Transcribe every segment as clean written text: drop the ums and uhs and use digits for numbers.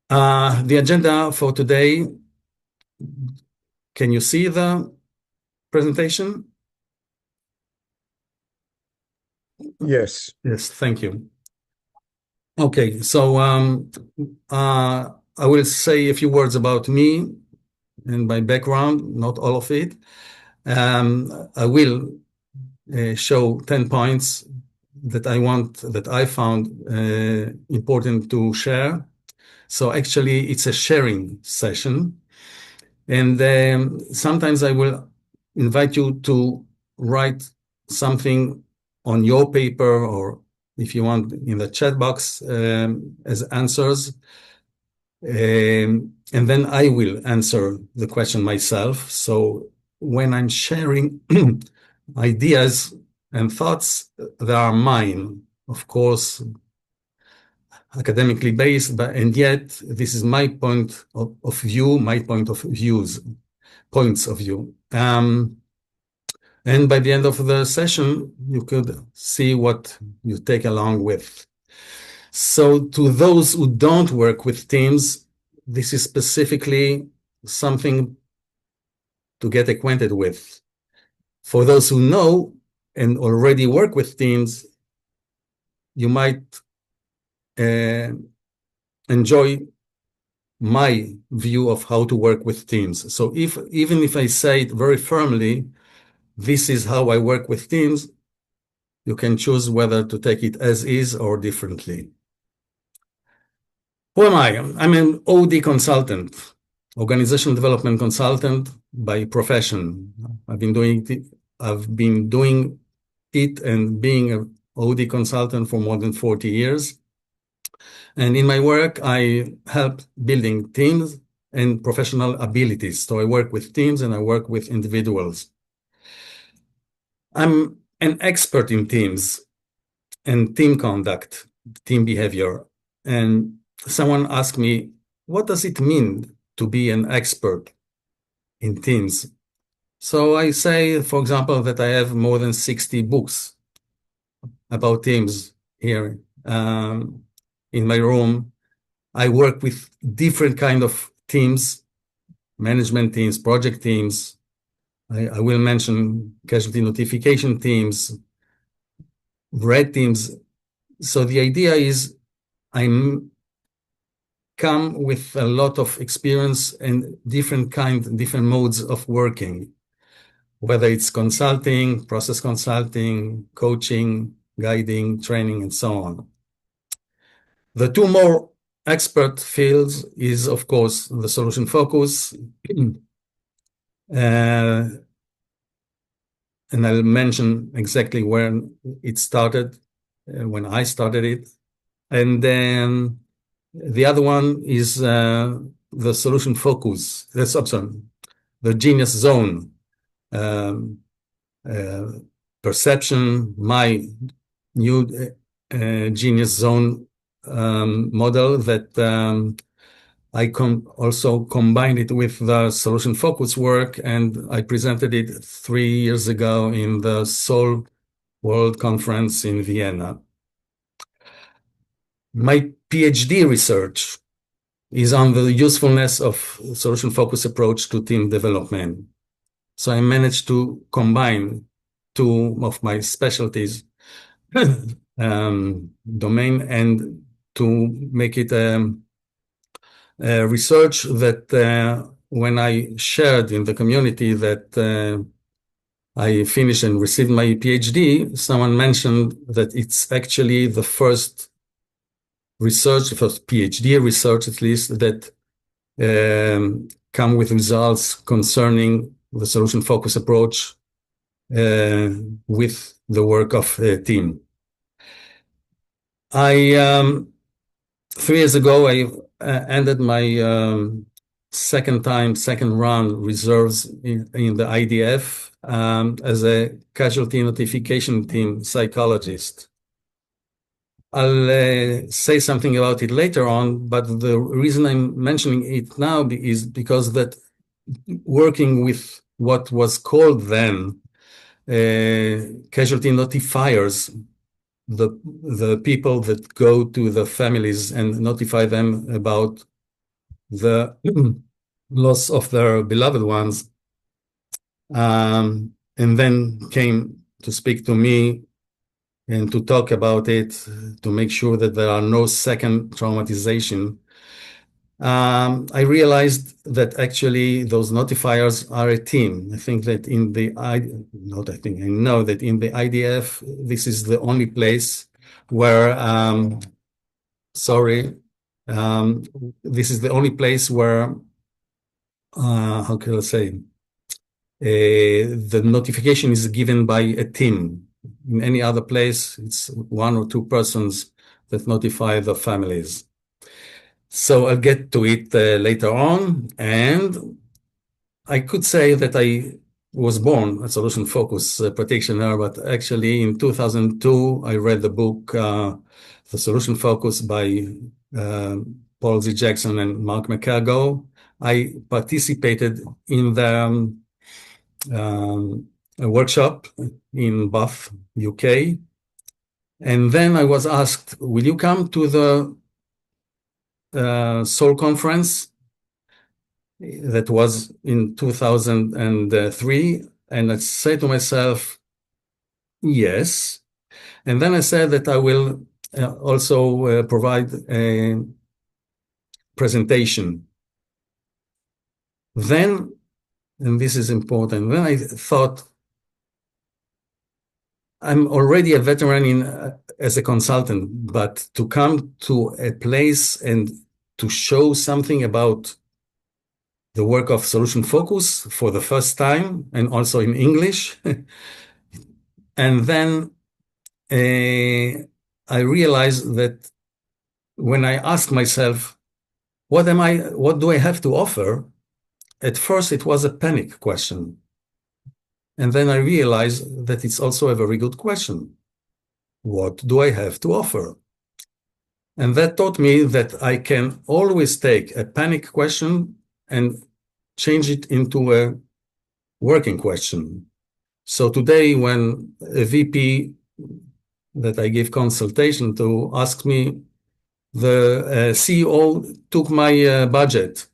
The agenda for today, can you see the presentation? Yes. Yes, thank you. Okay, so I will say a few words about me and my background, not all of it. I will show 10 points that I found important to share. So actually, it's a sharing session. And sometimes I will invite you to write something on your paper, or if you want in the chat box as answers. And then I will answer the question myself. So when I'm sharing ideas and thoughts, they are mine, of course, academically based, but and yet this is my point of view, my points of view. And by the end of the session, you could see what you take along with. So to those who don't work with teams, this is specifically something to get acquainted with. For those who know and already work with teams, you might enjoy my view of how to work with teams. So even if I say it very firmly, this is how I work with teams, you can choose whether to take it as is or differently. Who am I? I'm an OD consultant, organization development consultant by profession. I've been doing it and being an OD consultant for more than 40 years. And in my work, I help building teams and professional abilities. So I work with teams and I work with individuals. I'm an expert in teams and team conduct, team behavior. And someone asked me, what does it mean to be an expert in teams? So I say, for example, that I have more than 60 books about teams here in my room. I work with different kind of teams, management teams, project teams. I will mention casualty notification teams, red teams. So the idea is I'm come with a lot of experience and different modes of working, whether it's consulting, process consulting, coaching, guiding, training, and so on. The two more expert fields is, of course, the solution focus. And I'll mention exactly when it started, when I started it. And then the other one is the solution focus. That's sorry, the genius zone, um, uh, perception, my new genius zone model that I also combined it with the solution focus work, and I presented it 3 years ago in the Seoul World Conference in Vienna. My PhD research is on the usefulness of solution focus approach to team development. So I managed to combine two of my specialties domain and to make it research that when I shared in the community that I finished and received my PhD, someone mentioned that it's actually the first research, the first PhD research at least, that come with results concerning the solution focus approach with the work of a team. 3 years ago, I ended my second round reserves in the IDF as a casualty notification team psychologist. I'll say something about it later on, but the reason I'm mentioning it now is because that working with what was called then casualty notifiers, the people that go to the families and notify them about the loss of their beloved ones, and then came to speak to me and to talk about it, to make sure that there are no second traumatization. I realized that actually those notifiers are a team. I think that in the not I think I know that in the IDF, this is the only place where sorry, this is the only place where how can I say the notification is given by a team. In any other place, it's one or two persons that notify the families. So I'll get to it later on. And I could say that I was born a solution focus practitioner, but actually in 2002, I read the book, The Solution Focus by Paul Z. Jackson and Mark McCargo. I participated in the a workshop in Bath, UK. And then I was asked, will you come to the Seoul conference? That was in 2003. And I said to myself, yes. And then I said that I will also provide a presentation. Then, and this is important, then I thought, I'm already a veteran as a consultant, but to come to a place and to show something about the work of solution focus for the first time and also in English. And then I realized that when I asked myself, what do I have to offer? At first, it was a panic question. And then I realized that it's also a very good question. What do I have to offer? And that taught me that I can always take a panic question and change it into a working question. So today, when a VP that I give consultation to asks me, the CEO took my budget,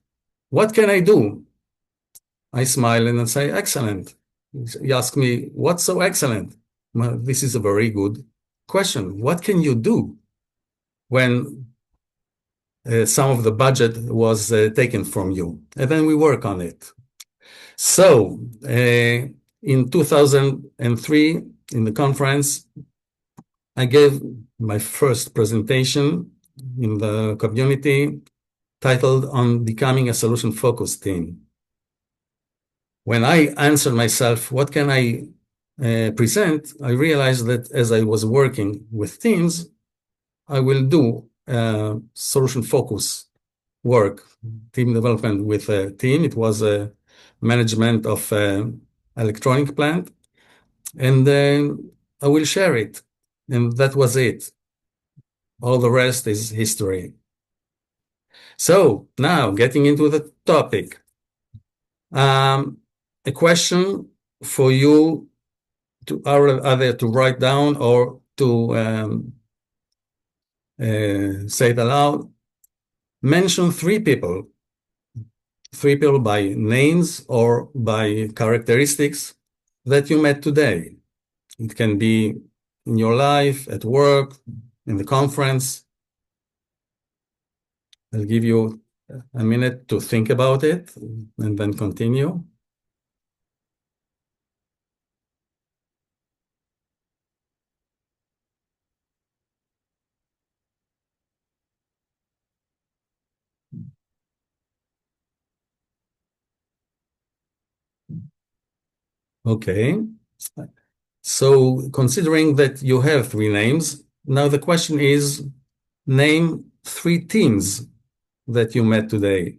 what can I do? I smile and I say, excellent. He asked me, what's so excellent? Well, this is a very good question. What can you do when some of the budget was taken from you? And then we work on it. So in 2003, in the conference, I gave my first presentation in the community titled on becoming a solution-focused team. When I answered myself, what can I present? I realized that as I was working with teams, I will do solution focus work, team development with a team. It was a management of electronic plant, and then I will share it. And that was it. All the rest is history. So now getting into the topic. A question for you to either to write down or to say it aloud. Mention three people by names or by characteristics that you met today. It can be in your life, at work, in the conference. I'll give you a minute to think about it and then continue. Okay. So considering that you have three names, now the question is, name three teams that you met today.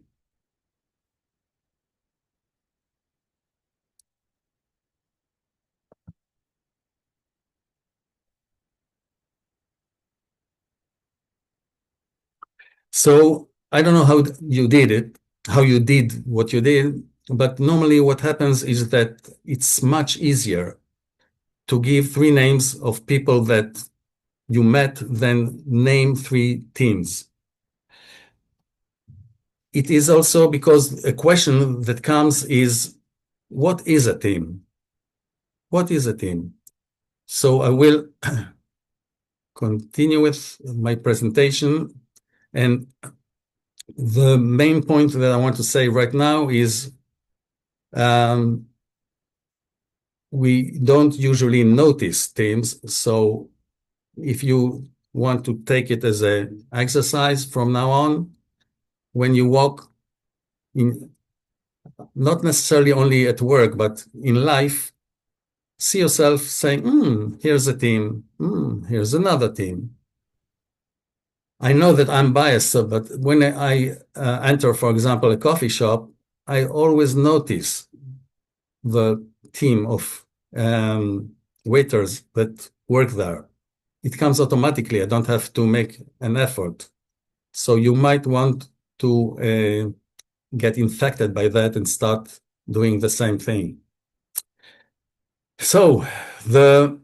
So I don't know how you did it, how you did what you did, but normally what happens is that it's much easier to give three names of people that you met than name three teams. it is also because a question that comes is, what is a team? What is a team? So I will continue with my presentation. And the main point that I want to say right now is we don't usually notice teams. So if you want to take it as an exercise from now on, when you walk in, not necessarily only at work, but in life, see yourself saying, here's a team, here's another team. I know that I'm biased, but when I enter, for example, a coffee shop, I always notice the team of waiters that work there. It comes automatically. I don't have to make an effort. So you might want to get infected by that and start doing the same thing. So the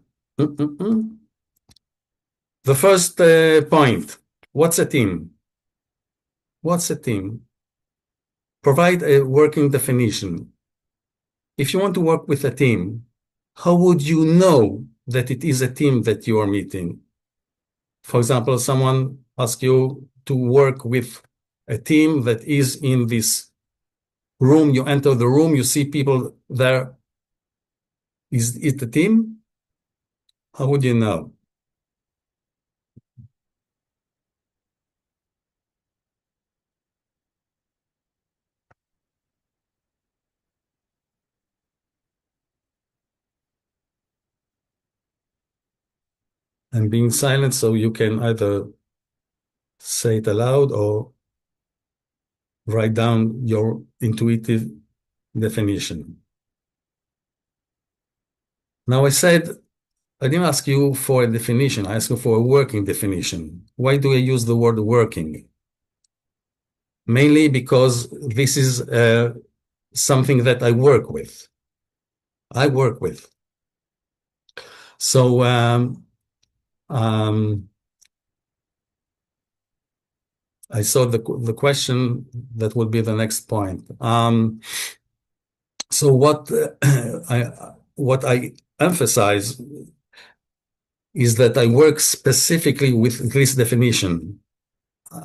first point, what's a team? What's a team? Provide a working definition. If you want to work with a team, how would you know that it is a team that you are meeting? For example, someone asks you to work with a team that is in this room. You enter the room, you see people there. Is it a team? How would you know? I'm being silent, so you can either say it aloud or write down your intuitive definition. Now, I said, I didn't ask you for a definition. I asked you for a working definition. Why do I use the word working? Mainly because this is something that I work with. I work with. So I saw the question that would be the next point. So what I emphasize is that I work specifically with this definition.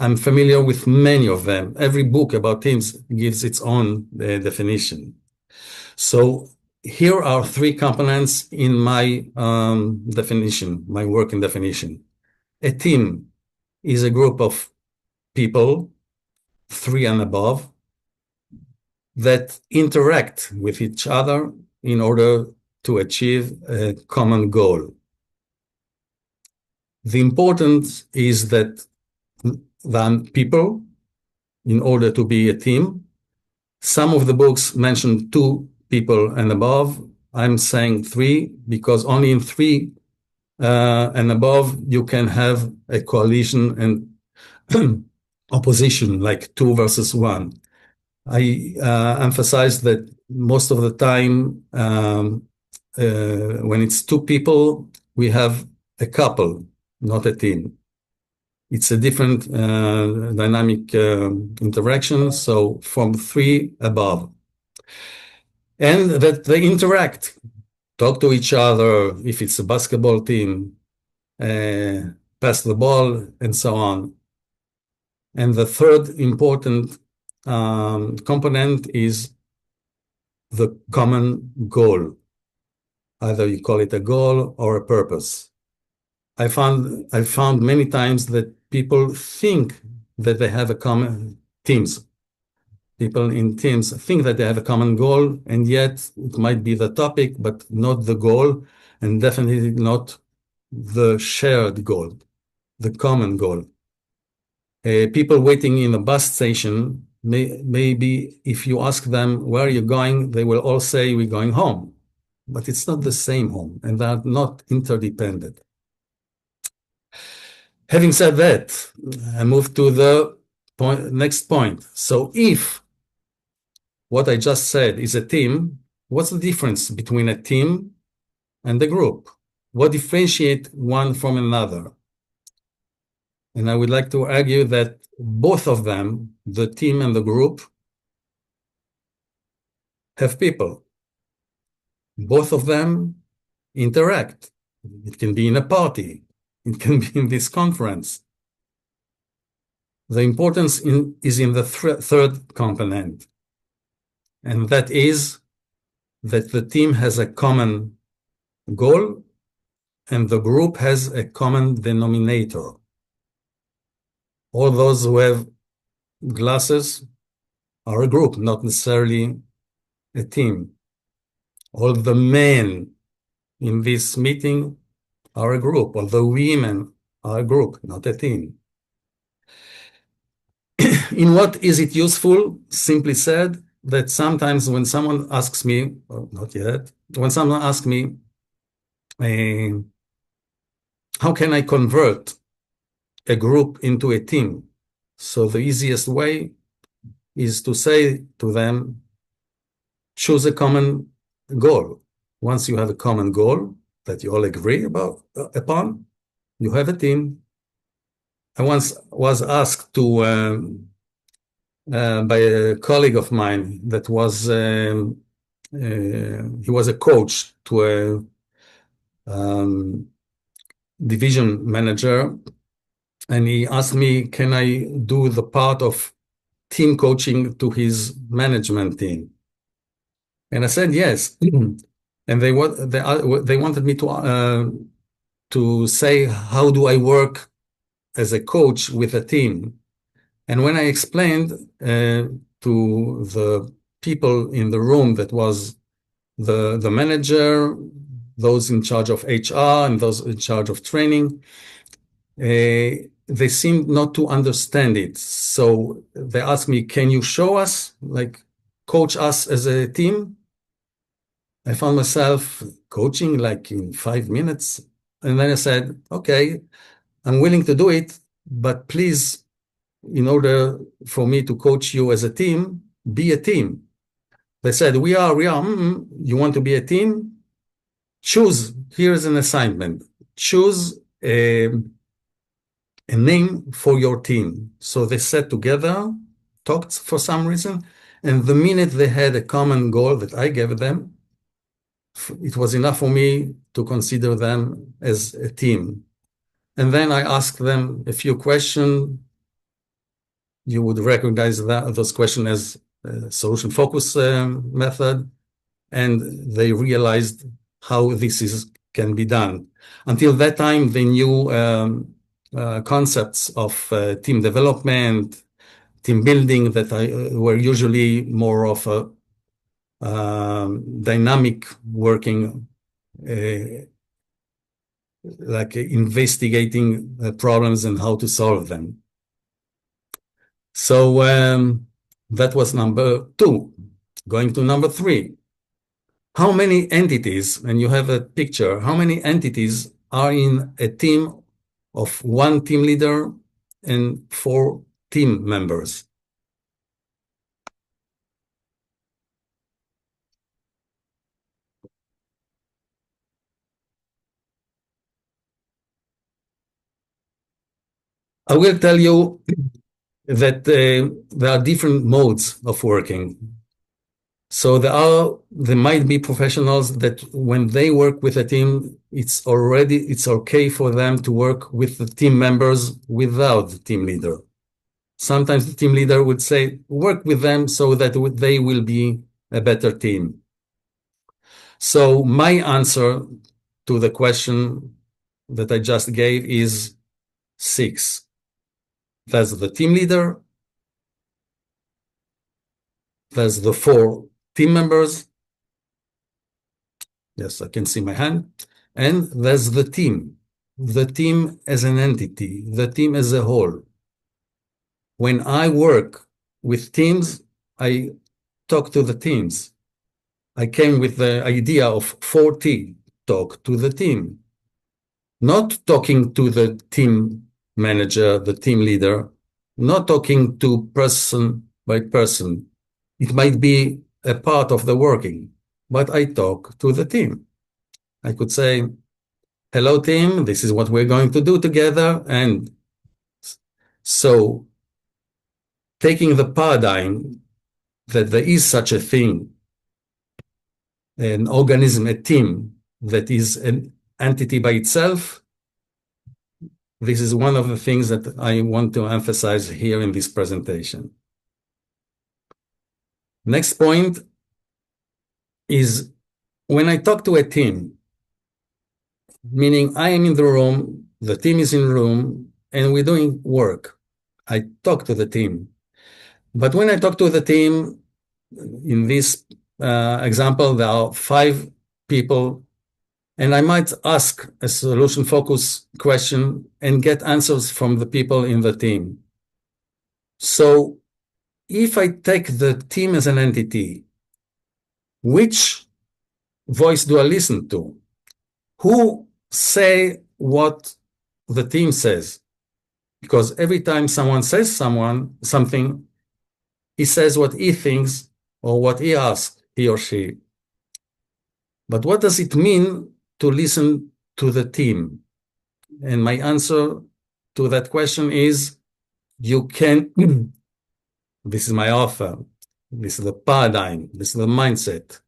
I'm familiar with many of them. Every book about teams gives its own definition. So here are three components in my definition, my working definition. A team is a group of people, three and above, that interact with each other in order to achieve a common goal. The importance is that the people, in order to be a team, some of the books mention two people and above. I'm saying three because only in three and above you can have a coalition and opposition, like two versus one. I emphasize that most of the time, when it's two people, we have a couple, not a team. It's a different dynamic interaction, so from three above. And that they interact, talk to each other, if it's a basketball team, pass the ball, and so on. And the third important component is the common goal. Either you call it a goal or a purpose. I found many times that people think that they have a common teams. People in teams think that they have a common goal, and yet it might be the topic, but not the goal, and definitely not the shared goal, the common goal. People waiting in a bus station, maybe if you ask them, where are you going? They will all say, we're going home. But it's not the same home, and they are not interdependent. Having said that, I move to the next point. So if what I just said is a team, what's the difference between a team and a group? What differentiates one from another? And I would like to argue that both of them, the team and the group, have people. Both of them interact. It can be in a party. It can be in this conference. The importance is in the third component, and that is that the team has a common goal and the group has a common denominator. All those who have glasses are a group, not necessarily a team. All the men in this meeting are a group. All the women are a group, not a team. In what is it useful? Simply said, that sometimes when someone asks me, or not yet, when someone asks me, how can I convert a group into a team? So the easiest way is to say to them, choose a common goal. Once you have a common goal that you all agree upon, you have a team. I once was asked by a colleague of mine that was he was a coach to a division manager, and he asked me, can I do the part of team coaching to his management team? And I said yes. And they wanted me to say, how do I work as a coach with a team? And when I explained to the people in the room, that was the manager, those in charge of HR, and those in charge of training, they seemed not to understand it. So they asked me, can you show us, like coach us as a team? I found myself coaching like in 5 minutes. And then I said, okay, I'm willing to do it, but please, in order for me to coach you as a team, be a team. They said, we are, you want to be a team? Choose, here's an assignment. Choose a name for your team. So they sat together, talked for some reason, and the minute they had a common goal that I gave them, it was enough for me to consider them as a team. And then I asked them a few questions. You would recognize those questions as solution focus method, and they realized how this can be done. Until that time, they knew concepts of team development, team building that were usually more of a dynamic working, like investigating problems and how to solve them. So that was number 2. Going to number 3. How many entities, and you have a picture, how many entities are in a team of 1 team leader and 4 team members? I will tell you that there are different modes of working. So there might be professionals that when they work with a team, it's okay for them to work with the team members without the team leader. Sometimes the team leader would say, work with them so that they will be a better team. So my answer to the question that I just gave is 6. That's the team leader. That's the 4 team members. Yes, I can see my hand. And there's the team as an entity, the team as a whole. When I work with teams, I talk to the teams. I came with the idea of 4T, talk to the team. Not talking to the team manager, the team leader, not talking to person by person. It might be a part of the working, but I talk to the team. I could say, hello team, this is what we're going to do together, and So taking the paradigm that there is such a thing, an organism, a team that is an entity by itself, this is one of the things that I want to emphasize here in this presentation. Next point is when I talk to a team, meaning I am in the room, the team is in the room, and we're doing work. I talk to the team. But when I talk to the team, in this example, there are 5 people, and I might ask a solution focus question and get answers from the people in the team. So if I take the team as an entity, which voice do I listen to? Who say what the team says? Because every time someone says something, he says what he thinks or what he asks, he or she. But what does it mean to listen to the team? And my answer to that question is, you can, this is my offer, this is the paradigm, this is the mindset.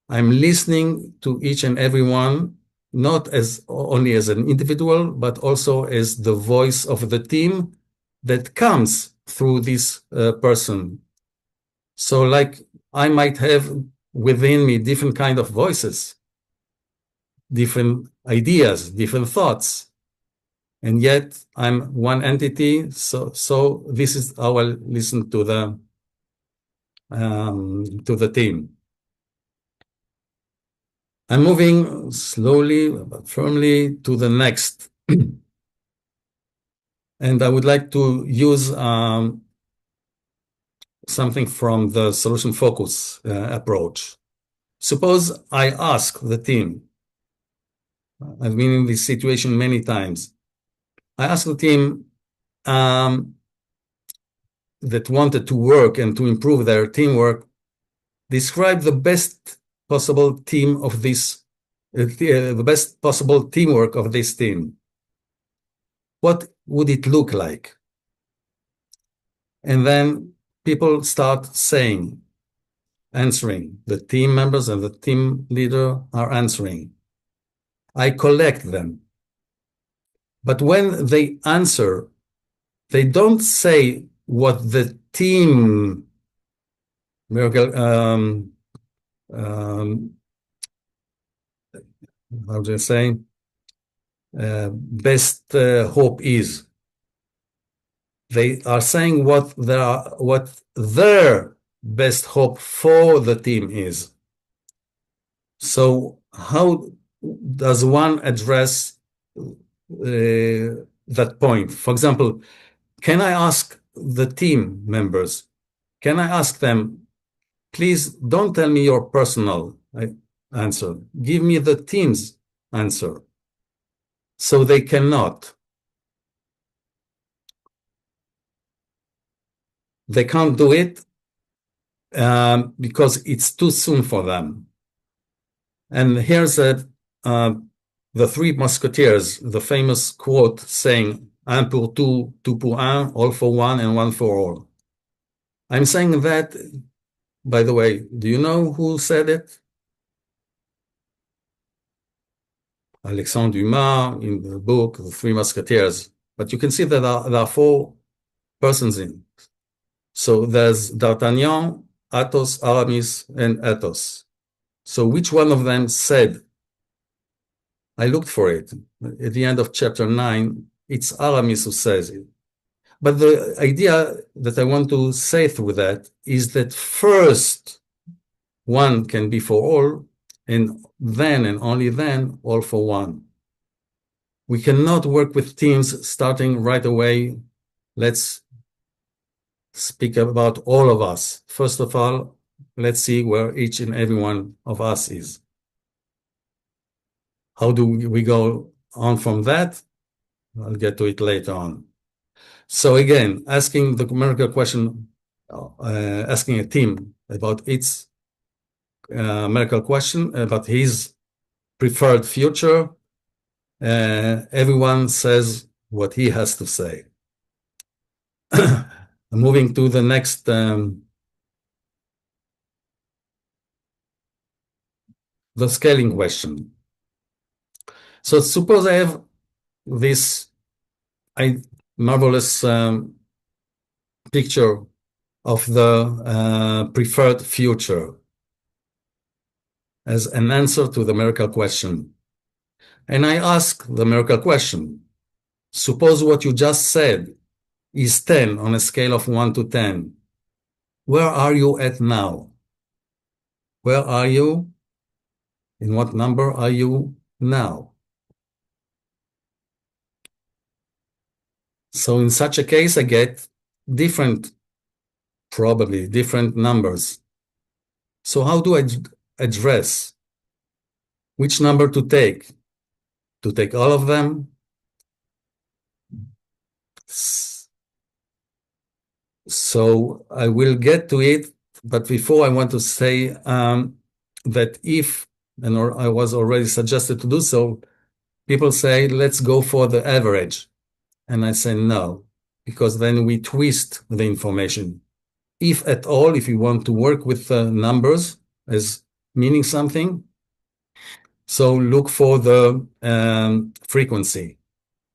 I'm listening to each and every one, not as only as an individual, but also as the voice of the team that comes through this person. So like I might have within me different kind of voices, different ideas, different thoughts, and yet I'm one entity. So this is how I listen to the team. I'm moving slowly but firmly to the next. And I would like to use something from the solution focus approach. Suppose I ask the team, I've been in this situation many times. I ask the team that wanted to work and to improve their teamwork, describe the best possible team of this, the best possible teamwork of this team. What would it look like? And then people start saying, answering. The team members and the team leader are answering. I collect them. But when they answer, they don't say what the team how do you say, best hope is. They are saying what their best hope for the team is. So how does one address that point? For example, can I ask the team members, can I ask them, please don't tell me your personal answer. Give me the team's answer. So they cannot. They can't do it because it's too soon for them. And here's the 3 Musketeers, the famous quote saying, un pour tout, tout pour un, all for one, and one for all. I'm saying that, by the way, do you know who said it? Alexandre Dumas in the book, The 3 Musketeers. But you can see that there are 4 persons in. So there's D'Artagnan, Athos, Aramis, and Athos. So which one of them said? I looked for it. At the end of chapter 9, it's Aramis who says it. But the idea that I want to say through that is that first, one can be for all, and then and only then, all for one. We cannot work with teams starting right away. Let's speak about all of us. First of all, let's see where each and every one of us is. How do we go on from that? I'll get to it later on. So again, asking the numerical question, asking a team about its numerical question, about his preferred future, everyone says what he has to say. moving to the next the scaling question. So suppose I have this marvelous picture of the preferred future as an answer to the miracle question. And I ask the miracle question. Suppose what you just said is 10 on a scale of 1 to 10. Where are you at now? Where are you? In what number are you now? So in such a case, I get probably different numbers. So how do I address which number to take? To take all of them? So I will get to it, but before I want to say that if, and I was already suggested to do so, people say, let's go for the average. And I say no, because then we twist the information. If at all, if you want to work with numbers as meaning something, so look for the frequency.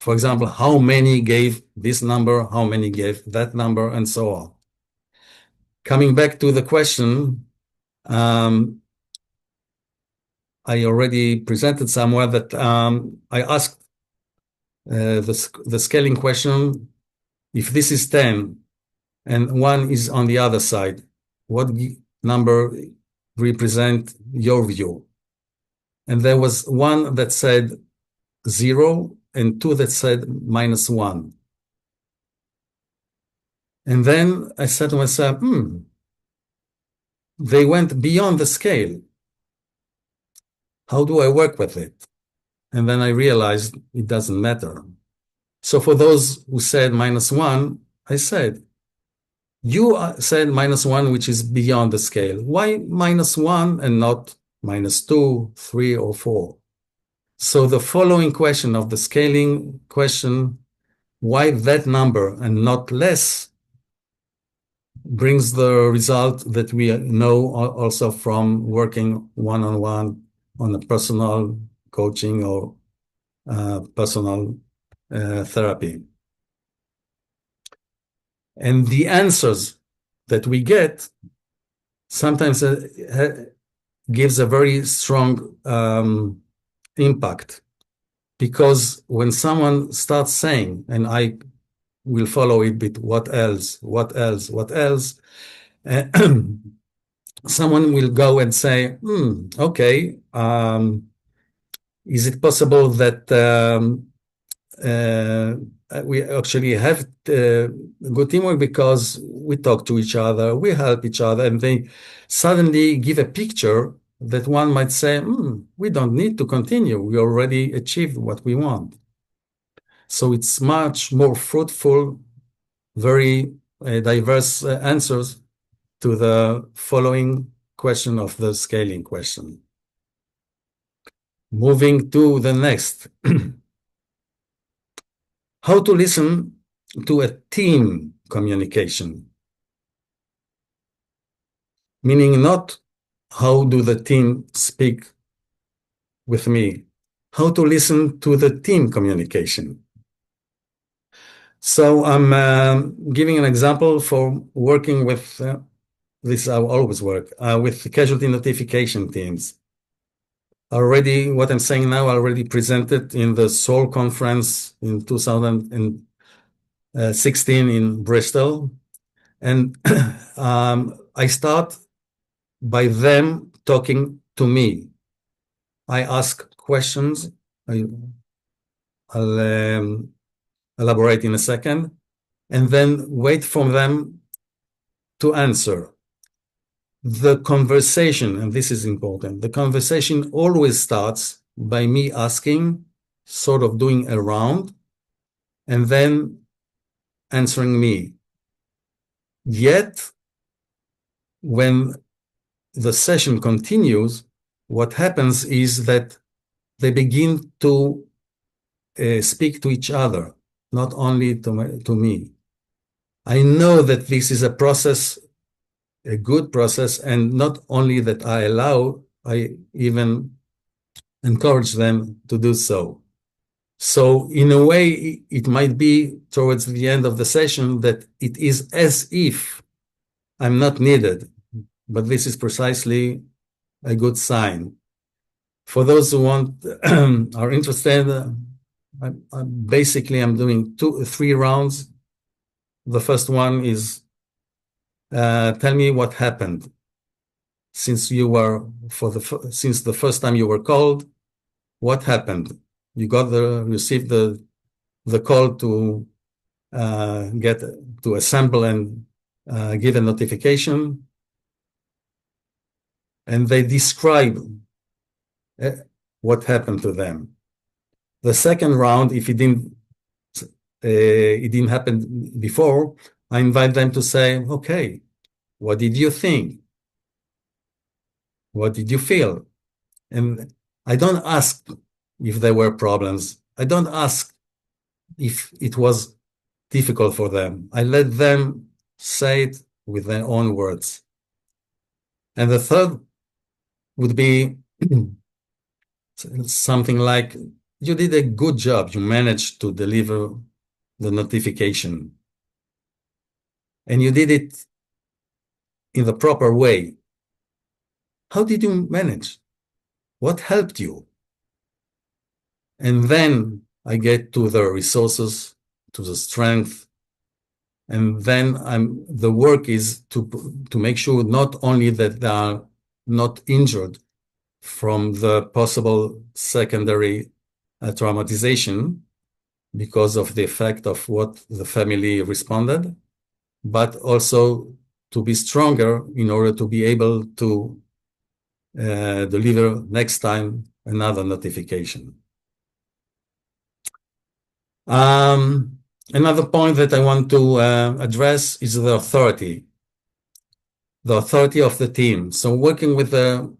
For example, how many gave this number, how many gave that number, and so on. Coming back to the question, I already presented somewhere that I asked the scaling question, if this is 10 and 1 is on the other side, what number represent your view? And there was 1 that said 0 and 2 that said -1. And then I said to myself, they went beyond the scale. How do I work with it? And then I realized it doesn't matter. So for those who said -1, I said, you said -1, which is beyond the scale. Why -1 and not -2, 3, or 4? So the following question of the scaling question, why that number and not less, brings the result that we know also from working one-on-one on a personal coaching or personal therapy. And the answers that we get sometimes gives a very strong impact, because when someone starts saying, and I will follow it with what else, someone will go and say, okay, is it possible that we actually have good teamwork because we talk to each other, we help each other, and they suddenly give a picture that one might say, we don't need to continue. We already achieved what we want. So it's much more fruitful, very diverse answers to the following question of the scaling question. Moving to the next. How to listen to a team communication. Meaning not how do the team speak with me, how to listen to the team communication. So I'm giving an example for working with, this I always work, with casualty notification teams. Already, what I'm saying now, I already presented in the Seoul conference in 2016 in Bristol. And I start by them talking to me. I ask questions. I'll elaborate in a second, and then wait for them to answer. The conversation, and this is important, the conversation always starts by me asking, sort of doing a round, and then answering me. Yet, when the session continues, what happens is that they begin to speak to each other, not only to me. I know that this is a process, a good process, and not only that I even encourage them to do so. So in a way, it might be towards the end of the session that it is as if I'm not needed, but this is precisely a good sign. For those who are interested, I'm doing 3 rounds. The first one is tell me what happened since since the first time you were called. What happened? You received the call to get to assemble and give a notification, and they describe what happened to them. The second round, if it didn't happen before, I invite them to say, okay, what did you think? What did you feel? And I don't ask if there were problems. I don't ask if it was difficult for them. I let them say it with their own words. And the third would be something like, you did a good job. You managed to deliver the notification. And you did it in the proper way. How did you manage? What helped you? And then I get to the resources, to the strength, and then the work is to make sure not only that they are not injured from the possible secondary traumatization because of the effect of what the family responded, but also to be stronger in order to be able to deliver next time another notification. Another point that I want to address is the authority of the team. So working with a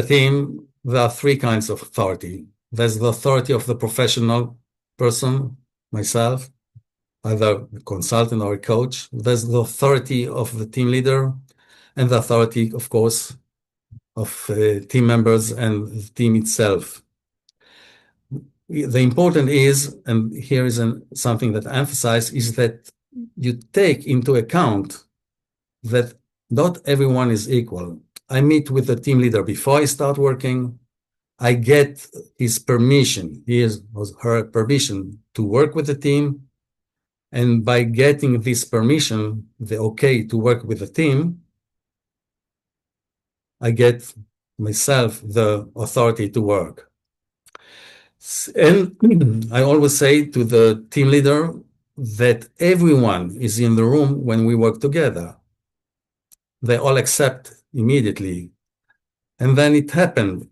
team, there are 3 kinds of authority. There's the authority of the professional person, myself, either a consultant or a coach. There's the authority of the team leader, and the authority, of course, of team members and the team itself. The important is, and here is something that I emphasize, is that you take into account that not everyone is equal. I meet with the team leader before I start working. I get his permission, her permission to work with the team. And by getting this permission, the okay to work with the team, I get myself the authority to work. And I always say to the team leader that everyone is in the room when we work together. They all accept immediately. And then it happened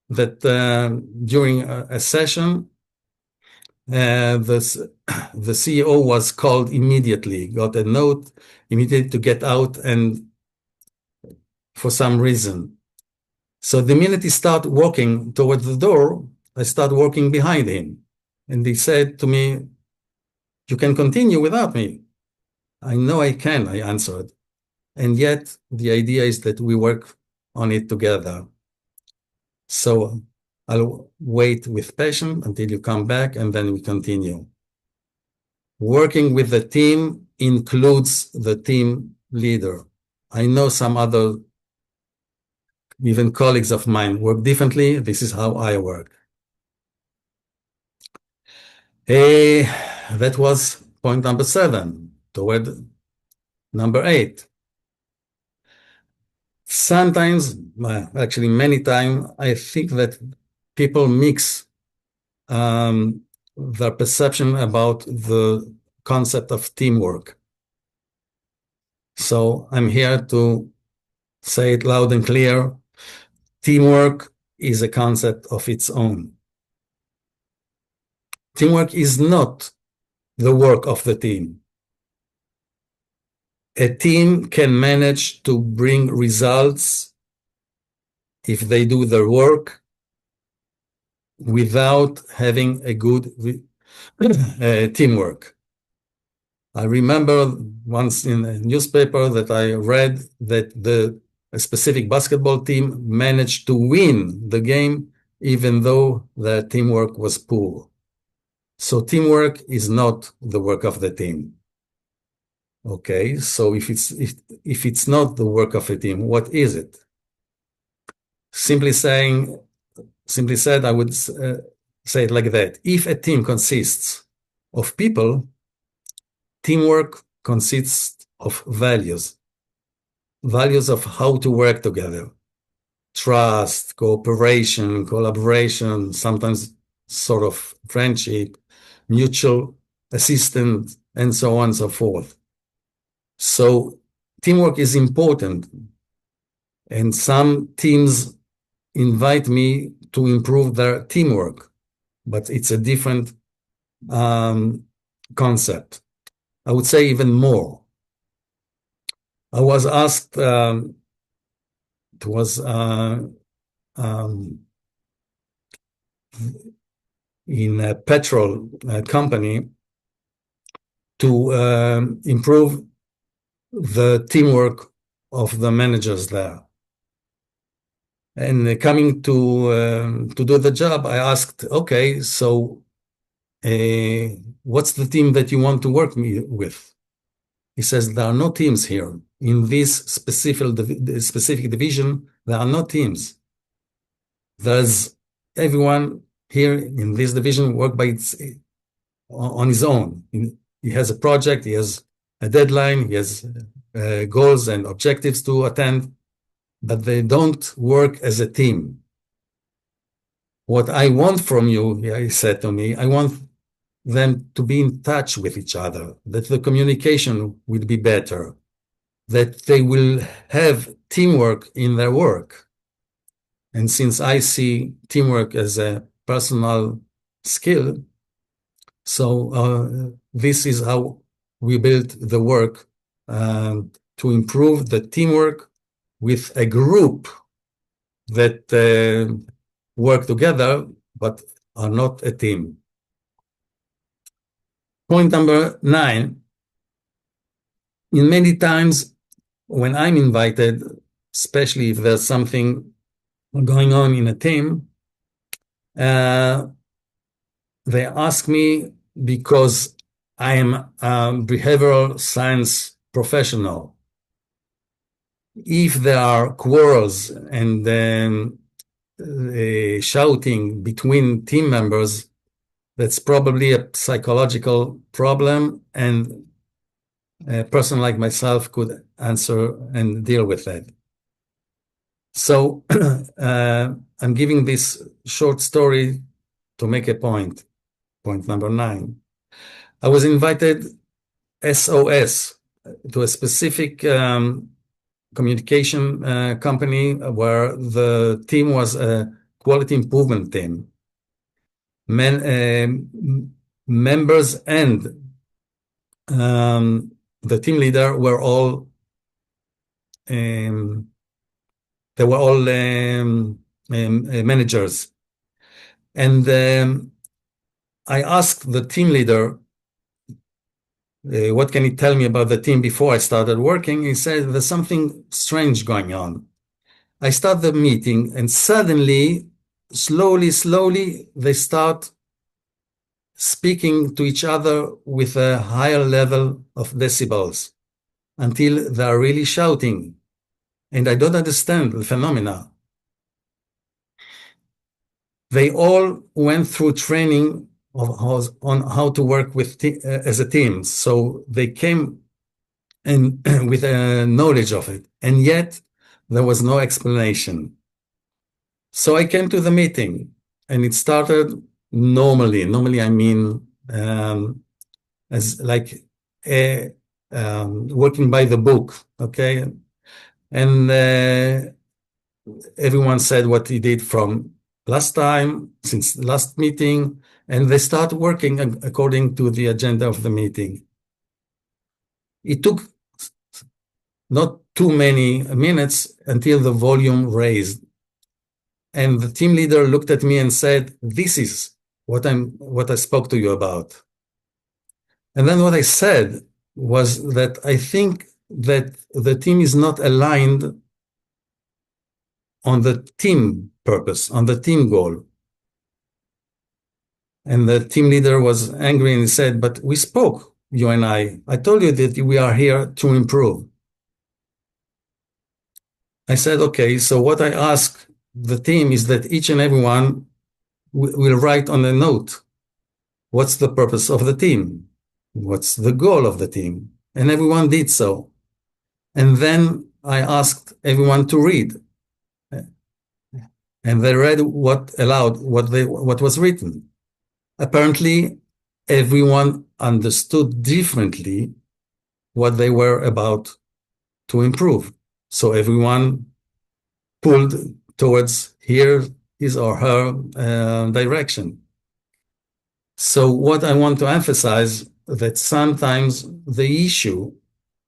that during a session, the CEO was called immediately, got a note immediately to get out, and for some reason. So the minute he started walking towards the door, I started walking behind him. And he said to me, you can continue without me. I know I can, I answered. And yet the idea is that we work on it together. So I'll wait with patience until you come back, and then we continue. Working with the team includes the team leader. I know some other, even colleagues of mine, work differently. This is how I work. That was point number 7. Toward number 8. Sometimes, actually many times, I think that people mix their perception about the concept of teamwork. So I'm here to say it loud and clear. Teamwork is a concept of its own. Teamwork is not the work of the team. A team can manage to bring results if they do their work without having a good teamwork. I remember once in a newspaper that I read that a specific basketball team managed to win the game even though the teamwork was poor. So teamwork is not the work of the team. Okay, so if it's not the work of a team, what is it? Simply said, I would say it like that. If a team consists of people, teamwork consists of values of how to work together, trust, cooperation, collaboration, sometimes sort of friendship, mutual assistance, and so on and so forth. So teamwork is important, and some teams invite me to improve their teamwork, but it's a different concept. I would say even more. I was asked, it was in a petrol company to improve the teamwork of the managers there. And coming to do the job, I asked, okay, so what's the team that you want to work with? He says, there are no teams here. In this specific division, there are no teams. There's everyone here in this division work on his own. He has a project, he has a deadline, he has goals and objectives to attend, but they don't work as a team. What I want from you, he said to me, I want them to be in touch with each other, that the communication will be better, that they will have teamwork in their work. And since I see teamwork as a personal skill, so this is how we built the work to improve the teamwork with a group that work together but are not a team. Point number 9, in many times when I'm invited, especially if there's something going on in a team, they ask me because I am a behavioral science professional. If there are quarrels and shouting between team members, that's probably a psychological problem, and a person like myself could answer and deal with that. So I'm giving this short story to make a point. Point number 9. I was invited SOS to a specific communication company where the team was a quality improvement team. Members and the team leader were all managers. And I asked the team leader, what can he tell me about the team before I started working? He said, there's something strange going on. I start the meeting and suddenly, slowly, they start speaking to each other with a higher level of decibels until they're really shouting. And I don't understand the phenomena. They all went through training on how to work with as a team. So they came and with a knowledge of it. And yet there was no explanation. So I came to the meeting and it started normally. Normally, I mean, as like working by the book, okay? And everyone said what he did from last time, since the last meeting, and they start working according to the agenda of the meeting. It took not too many minutes until the volume raised. And the team leader looked at me and said, this is what I spoke to you about. And then what I said was that I think that the team is not aligned on the team purpose, on the team goal. And the team leader was angry and said, but we spoke, you and I. I told you that we are here to improve. I said, okay, so what I ask the team is that each and every one will write on a note, what's the purpose of the team? What's the goal of the team? And everyone did so. And then I asked everyone to read. And they read what was written. Apparently, everyone understood differently what they were about to improve. So everyone pulled towards his or her direction. So what I want to emphasize that sometimes the issue,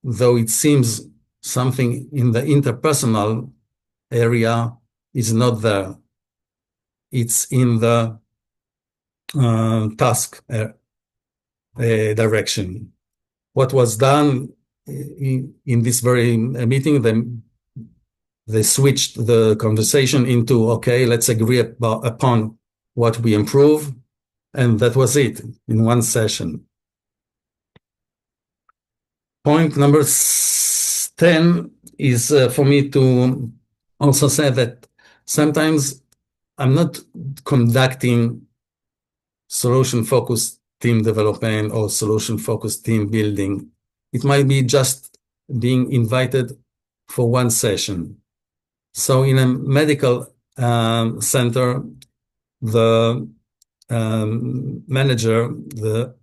though it seems something in the interpersonal area, is not there. It's in the task direction. What was done in this very meeting, they switched the conversation into, okay, let's agree upon what we improve. And that was it in one session. Point number 10 is for me to also say that sometimes I'm not conducting solution-focused team development or solution-focused team building. It might be just being invited for one session. So in a medical center, the manager, the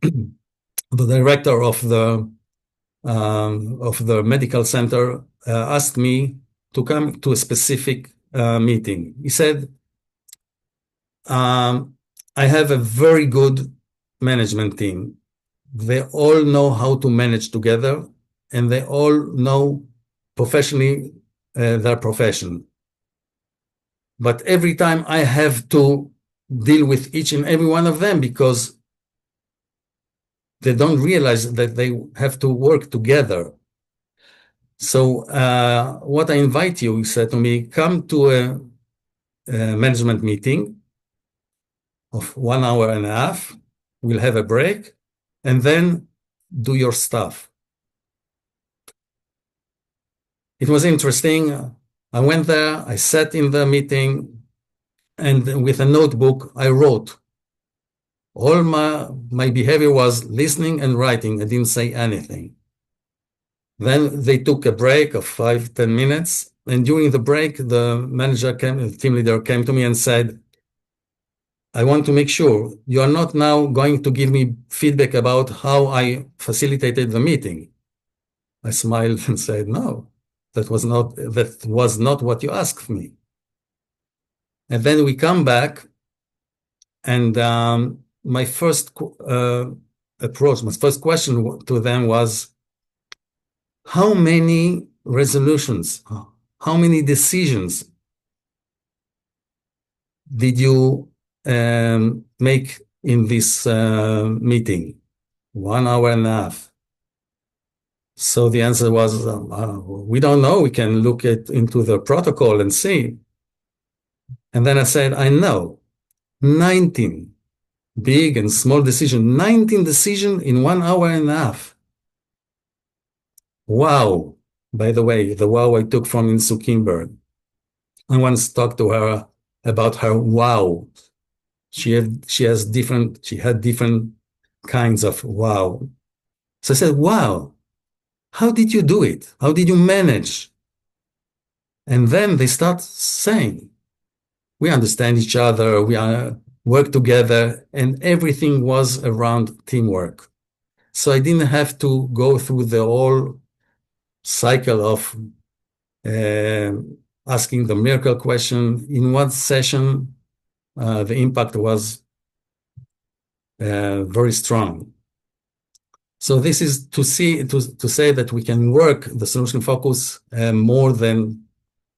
director of the medical center asked me to come to a specific meeting. He said, I have a very good management team. They all know how to manage together, and they all know professionally their profession. But every time I have to deal with each and every one of them because they don't realize that they have to work together. So what I invite you, he said to me, come to a management meeting of 1 hour and a half. We'll have a break and then do your stuff. It was interesting. I went there, I sat in the meeting, and with a notebook, I wrote. All my behavior was listening and writing. I didn't say anything. Then they took a break of 5-10 minutes. And during the break, the team leader came to me and said, I want to make sure you are not now going to give me feedback about how I facilitated the meeting. I smiled and said, no, that was not what you asked me. And then we come back, and my first approach, my first question to them was, how many resolutions, how many decisions did you make in this meeting? 1 hour and a half. So the answer was, we don't know. We can look into the protocol and see. And then I said, I know, 19 big and small decisions, 19 decisions in 1 hour and a half. Wow. By the way, the wow I took from Insu Kimber. I once talked to her about her wow. She had different kinds of wow. So I said, wow, how did you do it? How did you manage? And then they start saying, we understand each other, we work together, and everything was around teamwork. So I didn't have to go through the whole cycle of asking the miracle question. In one session, the impact was very strong. So this is to say that we can work the solution focus more than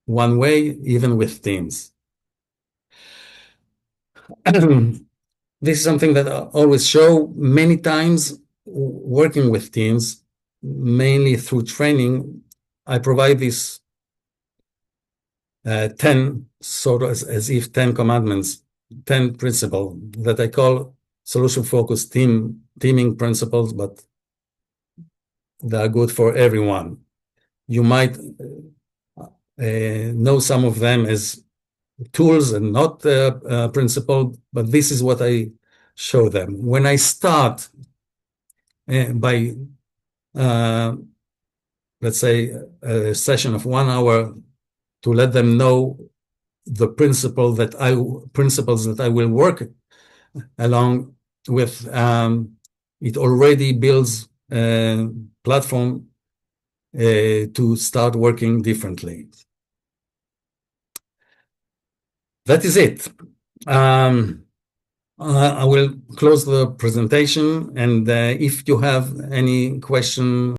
one way, even with teams. This is something that I always show many times working with teams. mainly through training, I provide this 10, sort of as if 10 commandments, 10 principles that I call solution-focused teaming principles, but they are good for everyone. You might know some of them as tools and not principle, but this is what I show them. When I start by, let's say, a session of 1 hour to let them know the principles that I will work along with, it already builds a platform to start working differently. That is it. I will close the presentation, and if you have any question